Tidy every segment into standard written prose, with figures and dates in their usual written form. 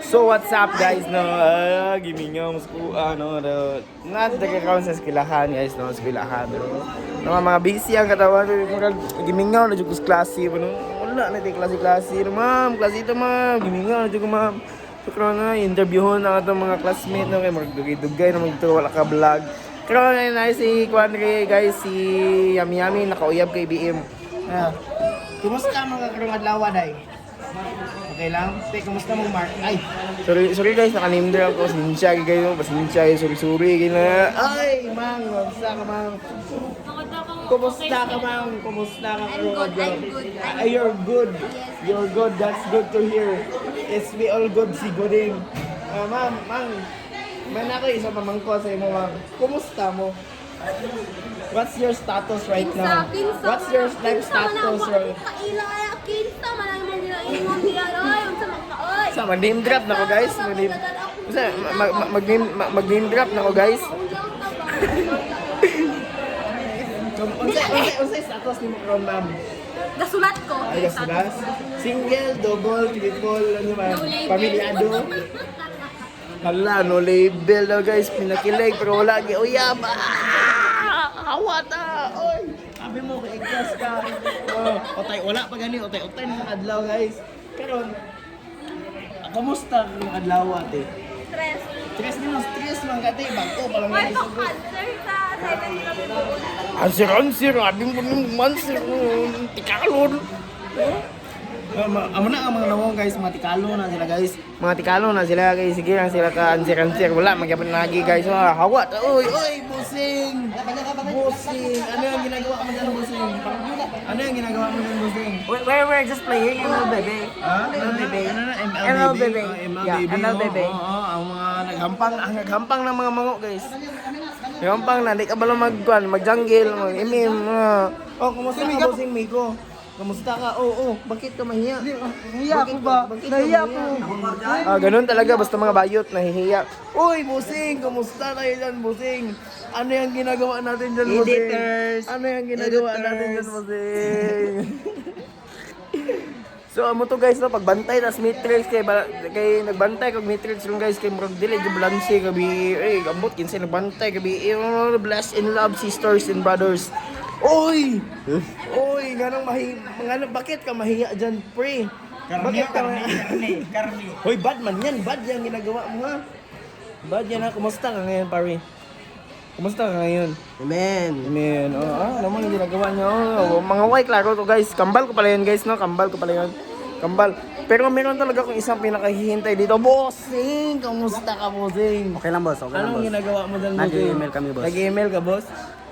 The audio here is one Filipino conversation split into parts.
So what's up guys no, gimingaw mo ano nagkakaroon sa eskwelahan guys no, eskwelahan mga busy ang katawan gimingaw na jud ko klase no, wala na tay klase no, ma'am klase ito ma'am gimingaw na jud ko ma'am so karon na interviewon na atong mga classmate no kay magdugay-dugay na magto wala ka vlog karon na si Quandre guys si Yami nakauyab kay BM. Kumusta mga karong adlaw day? Okay lang? Te, kumusta mo Mark? Ay, sorry guys, naka-name drop ako. Sinsya, kayo. Pasinsya, sorry. Gina. Ay, mang, kumusta ka, mang? Kumusta ka, mang? Kumusta ka, I'm good. You're good. You're good. That's good to hear. It's we all good, si Goding. Mang, man ako isa pamangko sa imo, mang. Kumusta mo? What's your status right now? What's your life status right now? Kinsa man ang mga ingon diya oy, unsa magkaoy. Sa mag-name drop na ko guys. Mag-name drop na ko guys. Unsay status ni mo karon ma'am? Gasulat ko. Ay gasulas. Single, double, triple, ano man? Pamilyado. Hala, no label daw guys. Pinakilig pero wala gi uyab. Hawa ta. Oy. Sabi mo kay ikas ka. Otay wala pa gani, otay ng adlaw guys. Karon kamusta ang adlaw ate? Stress. Stress man kate bangko pa lang Why guys. to cancer sa silent Answer, abing po ng answer, tikalon. Amo na ang mga nawong guys, mga tikalo na sila guys. Mga tikalo na sila guys, sige lang sila ka answer. Wala, magyapon lagi guys. Hawat, oy, busing. Busing, ano yung ginagawa mo dyan, busing? Ano yung ginagawa mo dyan, busing? We're just playing ML Bebe. ML Baby. Yeah, ML Baby. Ang mga naghampang ng mga mango guys. Naghampang na, di ka ba lang mag-jungle, mag-imim. Kumusta ka, busing Miko? Kamusta ka? Bakit ka mahiya? Nahiya ako ba? Nahiya ako. Ganun talaga, basta mga bayot, nahihiya. Uy, busing! Kamusta tayo dyan, busing? Ano yung ginagawa natin dyan, busing? Editors! Ano yung ginagawa natin dyan, busing? So, amo to guys, no, pagbantay, tas matrix, kay nagbantay, kag matrix yung guys, kay murag dili, jubilansi, kabi, gambot, kinsay nagbantay, kabi, blessed in love, sisters and brothers. Oy, bakit ka mahiya dyan, pre? Bakit ka Karni. Hoy, bad man yan. Bad yan ginagawa mo ha. Bad yan ha. Kumusta ka ngayon, pare? Kumusta ka ngayon? Amen. Naman yung ginagawa niyo. Mga white, klaro to guys. Kambal ko pala yun guys, no? Kambal. Pero meron talaga akong isang pinakahihintay dito. Bossing! Kumusta ka, bossing? Okay lang boss, Anong ginagawa mo dyan, bossing? Nag-email kami boss. Nag-email ka, boss?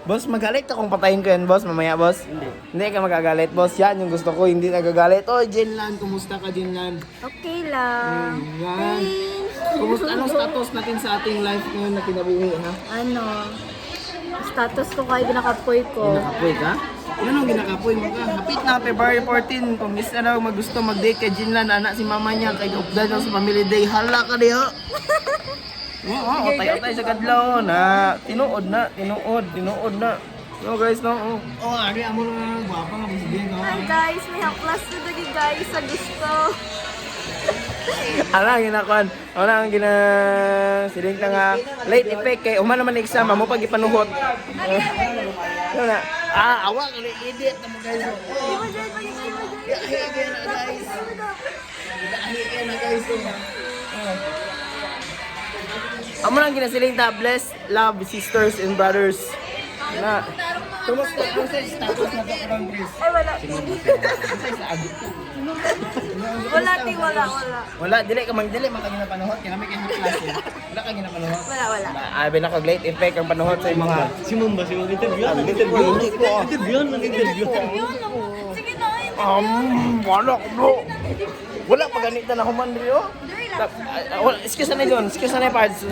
Boss, magalit akong patayin ko yan, boss. Mamaya, boss. Hindi ka magagalit, boss. Yan yung gusto ko. Hindi nagagalit. Oh, Jinlan. Kumusta ka, Jinlan? Okay lang. Yan. Kumusta? Anong status natin sa ating life ngayon na kinabuhi, ha? Status ko kay ginakapoy ko. Ginakapoy ka? Anong ginakapoy mo ka? Hapit na, February 14. Kung isa na magusto mag-date kay Jinlan, anak si mama niya, kay Updan sa family day. Hala ka diha. Otay sa kadlaw na tinuod na. No guys, no. Ari amo na gwapa nga sige no. Hi guys, may haplas na dagi guys sa gusto. Ana ang siling ta nga late effect kay uma naman exam mo pag ipanuhot. Ano na? Awa ka idiot na mo guys. Guys. Amo lang ginasiling ta, bless, love, sisters and brothers. Na, kumusta ang status na karon, Chris? Ay wala. Wala. Wala, dili ka ginapanuhot, kaya kami kay class. Wala ka ginapanuhot. Wala. Abi na late effect ang panuhot sa mga. Si Mumba, si Mumba interview. Sige na. Wala ko bro. Wala pa ganito na human dito. Excuse na yun. Excuse na parts.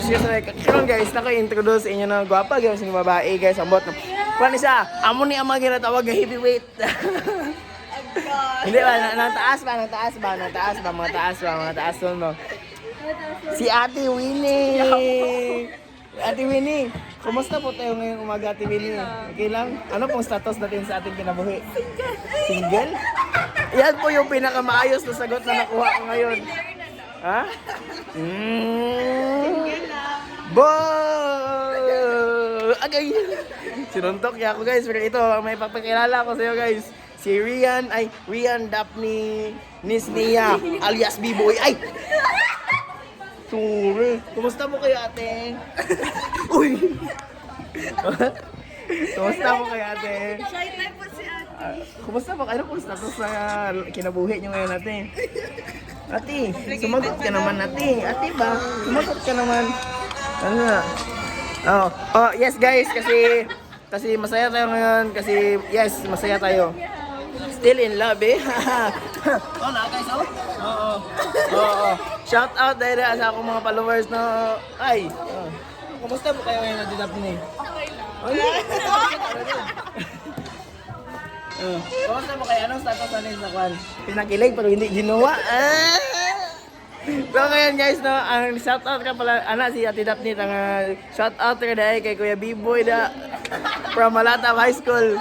Karon guys, naka-introduce sa inyo na gwapa guys, ng babae guys, ambot. Kuan siya, amo ni ama ginatawag nga heavyweight. Hindi ba nang taas ba? Si Ate Winnie. Ate Winnie, kumusta po tayo ngayong umaga, Ate Winnie? Okay lang? Ano pong status natin sa ating kinabuhi? Single? Yan po yung pinakamaayos na sagot na nakuha ko ngayon. Ha? Bo! Agay! Sinuntok niya ako guys, pero ito, may papakilala ko sa iyo guys. Si Rian Daphne Nisnia alias B-Boy. Ay! Sorry. Kumusta po kayo ate? Uy! Kumusta po kayo ate? Shy type po si ate. Kumusta po kayo? Kumusta to sa kinabuhi nyo ngayon ate? Ate, sumagot ka naman ate. Ate ba? Sumagot ka naman. Ano na? Oh, yes guys, kasi masaya tayo ngayon. Kasi yes, masaya tayo. Still in love eh. Oh, na guys, oh. Oo. Shout out dahil sa akong mga followers na ay. Kumusta po kayo ngayon Ate Daphne? Okay lang. Kumusta po kayo? Anong status natin sa kwan? Pinakilig pero hindi ginawa. So ngayon guys, no, ang shout out ka pala, si Ate Daphne, shout out ka dahil kay Kuya B-Boy da from Malatap High School.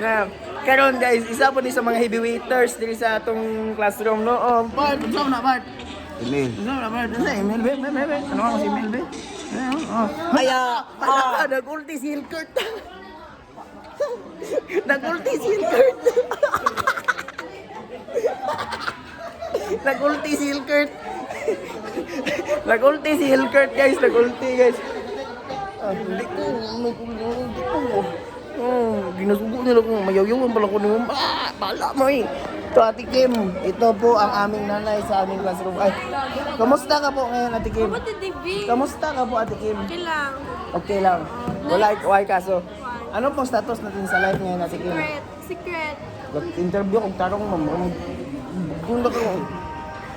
Na, karon guys, isa po ni sa mga heavyweights diri sa atong classroom, no? Oh, Bart, unsa na Bart? Email. Unsa na Bart? Unsa email be? Ano ang si email be? Nag-ulti si Hilkert. Nag-ulti si Hilkert. Nag-ulti si Hilkert. Nag-ulti si Hilkert guys, nag-ulti guys. Hindi ko. Ginasubo nila kung mayayawan pala ko naman. Bala mo eh. Ito Ate Kim, ito po ang aming nanay sa aming classroom. Ay, kamusta ka po ngayon Ate Kim? Kapatid TV. Kamusta ka po Ate Kim? Okay lang. Okay lang. Why kaso? Ano pong status natin sa live ngayon Ate Kim? Secret. Interview kong tarong ma'am. Gunda ko.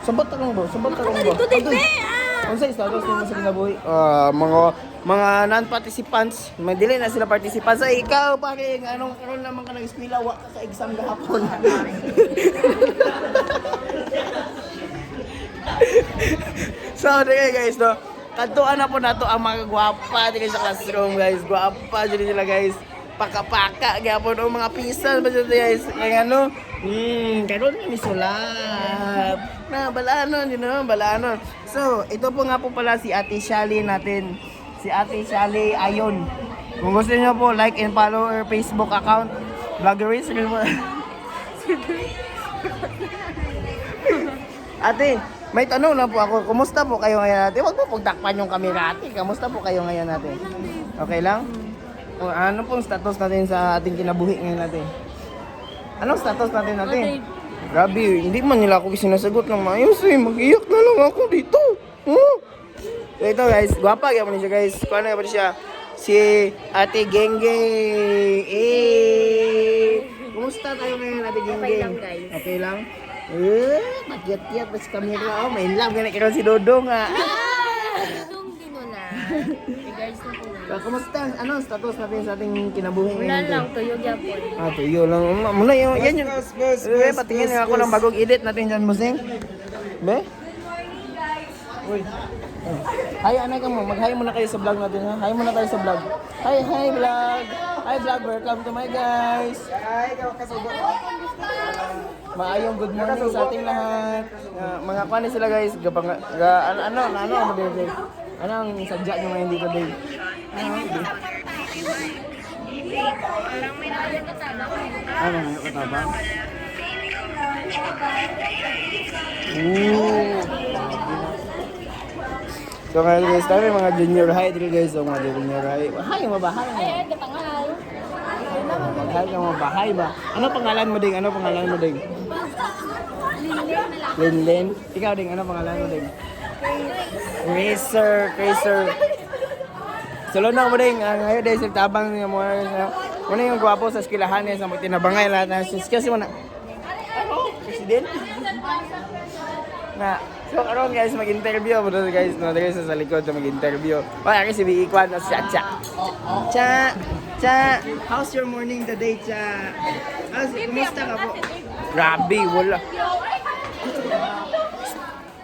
Sabat tarong ba? Dito TV. Ano sa status nimo sa kinabuhi? Mga non-participants, may dili na sila participants. Ay, ikaw pare, anong karon naman ka nag-eskwela wa ka sa exam gahapon. So, okay guys, no. Kantuan na po nato ang mga gwapa dito sa classroom, guys. Gwapa dito sila, guys. Paka-paka gyapon o mga pisan ba dito, guys. Kaya ano? Karon ni sulat. Na balanon, balanon. So, ito po nga po pala si Ate Shally natin. Si Ate Shally Ayon. Kung gusto niyo po, like and follow her Facebook account. Vloggerist rin po. Ate, may tanong na po ako. Kumusta po kayo ngayon ate? Huwag po pagtakpan yung camera ate. Kumusta po kayo ngayon ate? Okay lang? O, ano pong status natin sa ating kinabuhi ngayon ate? Anong status natin ate? Grabe, hindi man nila ako sinasagot ng maayos eh. Mag-iyak na lang ako dito. So ito guys, gwapa kaya mo niya guys. Paano kaya siya? Si Ate Genge. Kumusta tayo ngayon Ate Genge? Okay lang, guys. Okay lang? Magyat-yat pa si camera. May love ganit karon si Dodong ah. Itong dinula. Regards na po lang. Kumusta? Ano ang status natin sa ating kinabuhi Wala ngayon? lang, tuyog yapon. Tuyo lang. Muna yung, yan yung, patingin nga ako ng bagong edit natin dyan, Musing. Be? Uy. Hi, anay ka mo. Mag-hi muna kayo sa vlog natin, ha? Hi muna tayo sa vlog. Hi vlog. Hi, vlog. Welcome to my guys. Hi, kasugot. Maayong good morning sa ating lahat. Mga panis sila, guys. Ano ang sadya nyo ngayon dito, babe? Parang may nakakatala ko. Ano nga katabang? Ooh. So ngayon guys, tayo may mga junior high dito guys. So mga junior high. Hi mo ba? Hi mo. Ay, katangal. Hi ka mo ba? Hi ba? Ano pangalan mo ding? Ano pangalan mo ding? Linlin. Ikaw ding, ano pangalan mo ding? Racer. Salo na mo ding. Ngayon dahil sa tabang niya mo. Muna yung gwapo sa eskwelahan niya sa mga tinabangay lahat na kasi mo na. President? Na, so karon guys, mag-interview mo doon guys, no, guys sa likod na mag-interview. Wala kasi si Ikwan na Cha, how's your morning today, Cha? Kumusta ka po? Grabe, wala.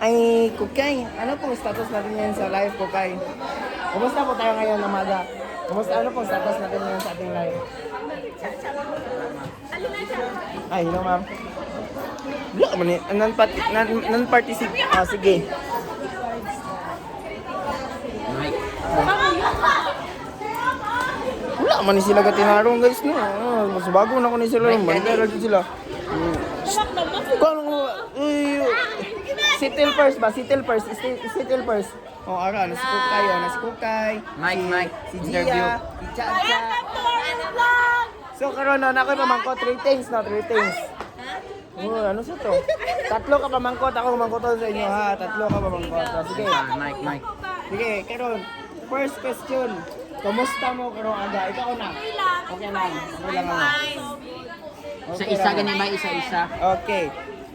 Ay, Kukay, ano pong status natin ngayon sa live, Kukay? Kumusta po tayo ngayon na maga? Ano pong status natin ngayon sa ating live? Ay, hello ma'am. Wala man eh. Non-participant. Ah, sige. Wala man ni sila katinarong guys no. Mas bago na ko ni sila. Mandala dyan sila. Kung Settle first ba? Settle first. Settle first. Oh, ara, nasikukay. Oh, nasikukay. Mike. Si Interview. Gia. Si Chacha. So, karon na ako pamangkot. 3 things na, 3 things. Oh, ano sa to? Tatlo ka pamangkot. Ako pamangkot sa inyo ha. Tatlo ka pamangkot. Oh, sige. Mike. Sige, karon. First question. Kumusta mo karon aga? Ikaw na. Okay lang. Okay lang ako. Isa-isa ganyan ba? Isa-isa. Okay.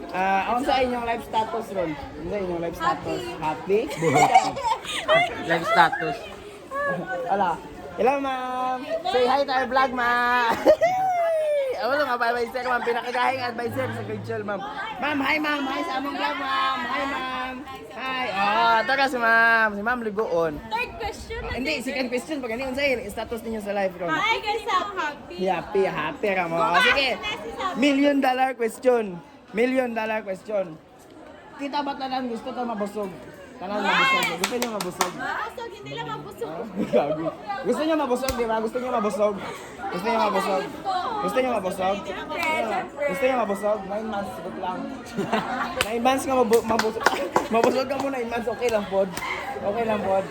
Ano sa inyong life status ron? Ano sa inyong life status? Happy? Live status. Ala. Hello, ma'am. Say hi to our vlog, ma'am. Ako lang, advisor, ma'am. Pinakagahing advisor sa Rachel, ma'am. Ma'am, hi, ma'am. Hi sa among vlog, ma'am. Hi, ma'am. Hi. Oh, taga si ma'am. Si ma'am Ligoon. Third question na. Hindi, second question. Pag ano sa status ninyo sa live ron? Hi, guys. Happy. Happy ka mo. Oh, sige. $1 million question. $1 million question. Kita ba tanan gusto to mabusog? Tanan mabusog. Gusto niyo mabusog? Mabusog, hindi lang mabusog. Gago. Gusto niyo mabusog, di ba? Gusto niyo mabusog? Gusto niyo mabusog? Gusto niyo mabusog? Gusto niyo mabusog? 9 months, sagot lang. 9 months nga mabusog. Mabusog ka muna 9 months, okay lang pod. Okay lang pod.